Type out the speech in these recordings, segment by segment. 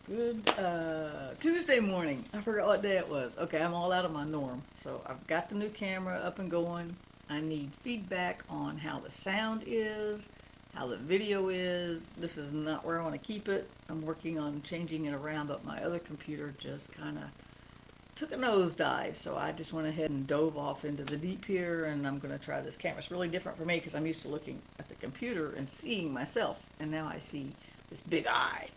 Good Tuesday morning. I forgot what day it was. Okay, I'm all out of my norm. So I've got the new camera up and going. I need feedback on how the sound is, how the video is. This is not where I want to keep it. I'm working on changing it around, but my other computer just kind of took a nosedive. So I just went ahead and dove off into the deep here, and I'm going to try this camera. It's really different for me because I'm used to looking at the computer and seeing myself, and now I see this big eye,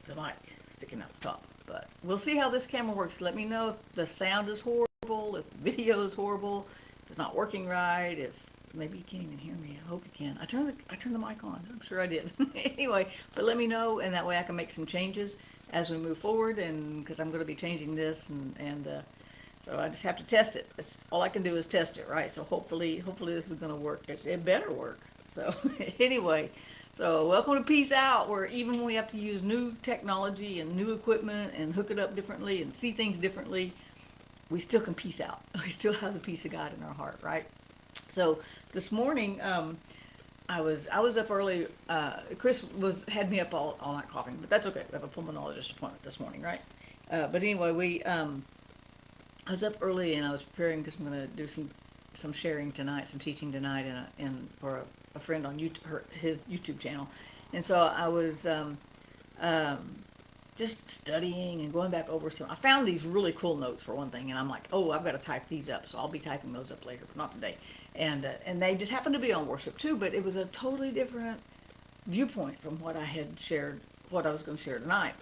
the mic sticking out the top. But we'll see how this camera works. Let me know if the sound is horrible, if the video is horrible, if it's not working right, if maybe you can't even hear me. I hope you can. I turned the mic on. I'm sure I did. Anyway, but let me know, and that way I can make some changes as we move forward. And because I'm going to be changing this, and so I just have to test it. That's all I can do is test it, right? So hopefully this is going to work. It better work. So anyway, so welcome to Peace Out, where even when we have to use new technology and new equipment and hook it up differently and see things differently, we still can peace out. We still have the peace of God in our heart, right? So this morning, I was up early. Chris had me up all night coughing, but that's okay. We have a pulmonologist appointment this morning, right? But anyway, I was up early and I was preparing because I'm going to do some sharing tonight, some teaching tonight, for a friend on YouTube, his YouTube channel, and so I was um, just studying and going back over some. I found these really cool notes for one thing, and I'm like, oh, I've got to type these up, so I'll be typing those up later, but not today. And they just happened to be on worship too, but it was a totally different viewpoint from what I had shared, what I was going to share tonight.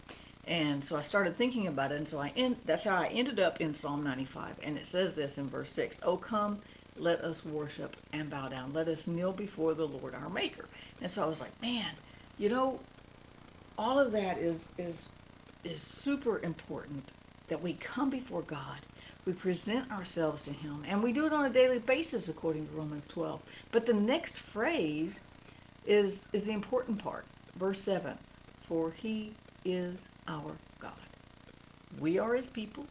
And so I started thinking about it, and so that's how I ended up in Psalm 95. And it says this in verse 6, "Oh, come, let us worship and bow down. Let us kneel before the Lord our Maker." And so I was like, man, you know, all of that is super important, that we come before God, we present ourselves to Him, and we do it on a daily basis according to Romans 12. But the next phrase is the important part. Verse 7, "For He is our God." We are His people.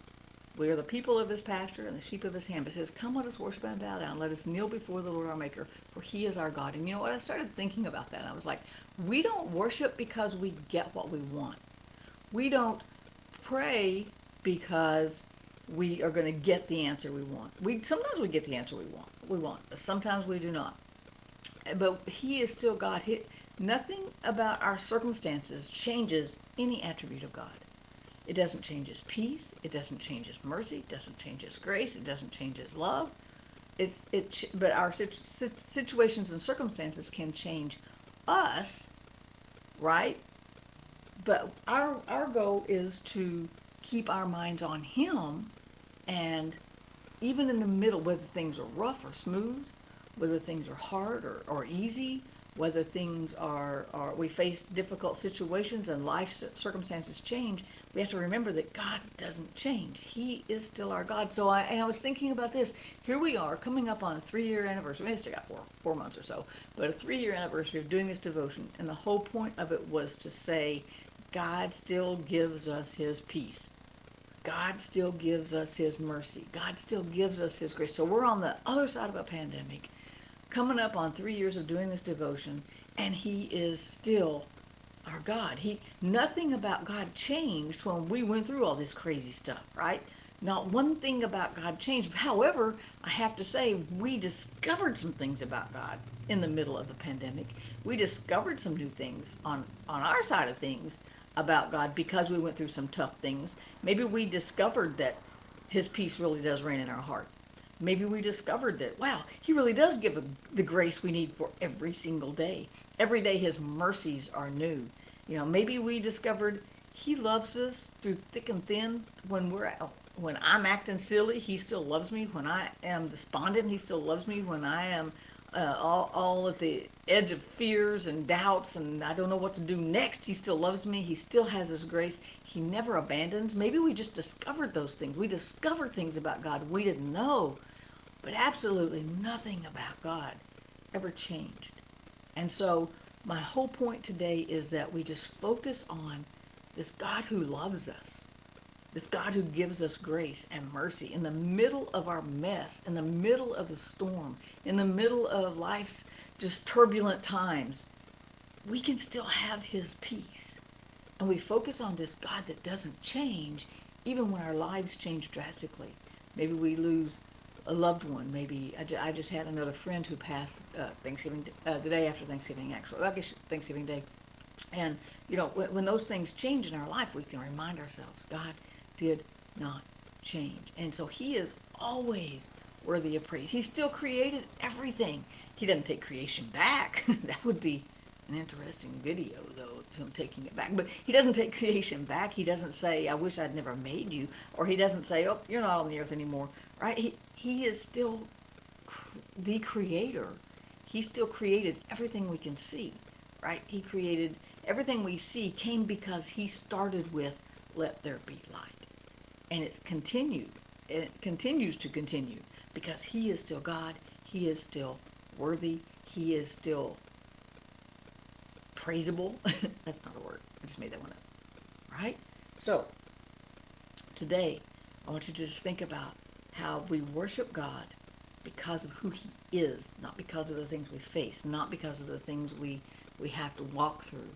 We are the people of His pasture and the sheep of His hand. But it says, "Come, let us worship and bow down. Let us kneel before the Lord our Maker, for He is our God." And you know what? I started thinking about that. And I was like, we don't worship because we get what we want. We don't pray because we are going to get the answer we want. Sometimes we get the answer we want, but sometimes we do not. But He is still God. Nothing about our circumstances changes any attribute of God. It doesn't change His peace. It doesn't change His mercy. It doesn't change His grace. It doesn't change His love. But our situations and circumstances can change us, right? But our goal is to keep our minds on Him, and even in the middle, whether things are rough or smooth, whether things are hard or easy, whether things are we face difficult situations and life circumstances change, we have to remember that God doesn't change. He is still our God. So I was thinking about this. Here we are coming up on a 3-year anniversary. We still got four months or so, but a 3-year anniversary of doing this devotion. And the whole point of it was to say, God still gives us His peace. God still gives us His mercy. God still gives us His grace. So we're on the other side of a pandemic, coming up on 3 years of doing this devotion, and He is still our God. Nothing about God changed when we went through all this crazy stuff, right? Not one thing about God changed. However, I have to say, we discovered some things about God in the middle of the pandemic. We discovered some new things on our side of things about God because we went through some tough things. Maybe we discovered that His peace really does reign in our heart. Maybe we discovered that, wow, He really does give the grace we need for every single day. Every day His mercies are new. Maybe we discovered He loves us through thick and thin. When I'm acting silly, He still loves me. When I am despondent, He still loves me. When I am all at the edge of fears and doubts and I don't know what to do next, He still loves me. He still has His grace. He never abandons. Maybe we just discovered those things. We discovered things about God we didn't know, but absolutely nothing about God ever changed. And so my whole point today is that we just focus on this God who loves us, this God who gives us grace and mercy in the middle of our mess, in the middle of the storm, in the middle of life's just turbulent times. We can still have His peace. And we focus on this God that doesn't change, even when our lives change drastically. Maybe we lose a loved one. Maybe I just had another friend who passed Thanksgiving, the day after Thanksgiving, actually. I guess Thanksgiving Day. And, when those things change in our life, we can remind ourselves God did not change. And so He is always worthy of praise. He still created everything. He doesn't take creation back. That would be an interesting video, though, of Him taking it back. But He doesn't take creation back. He doesn't say, I wish I'd never made you. Or He doesn't say, oh, you're not on the earth anymore. Right? He is still the creator. He still created everything we can see. Right? He created everything we see came because He started with, let there be light. And it's continued. It continues to continue because He is still God. He is still worthy. He is still praisable. That's not a word. I just made that one up. Right? So, today, I want you to just think about how we worship God because of who He is, not because of the things we face, not because of the things we have to walk through.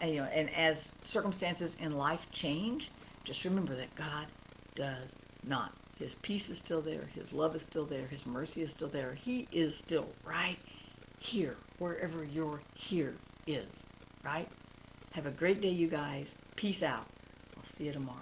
And as circumstances in life change, just remember that God does not. His peace is still there. His love is still there. His mercy is still there. He is still right here, wherever your here is, right? Have a great day, you guys. Peace out. I'll see you tomorrow.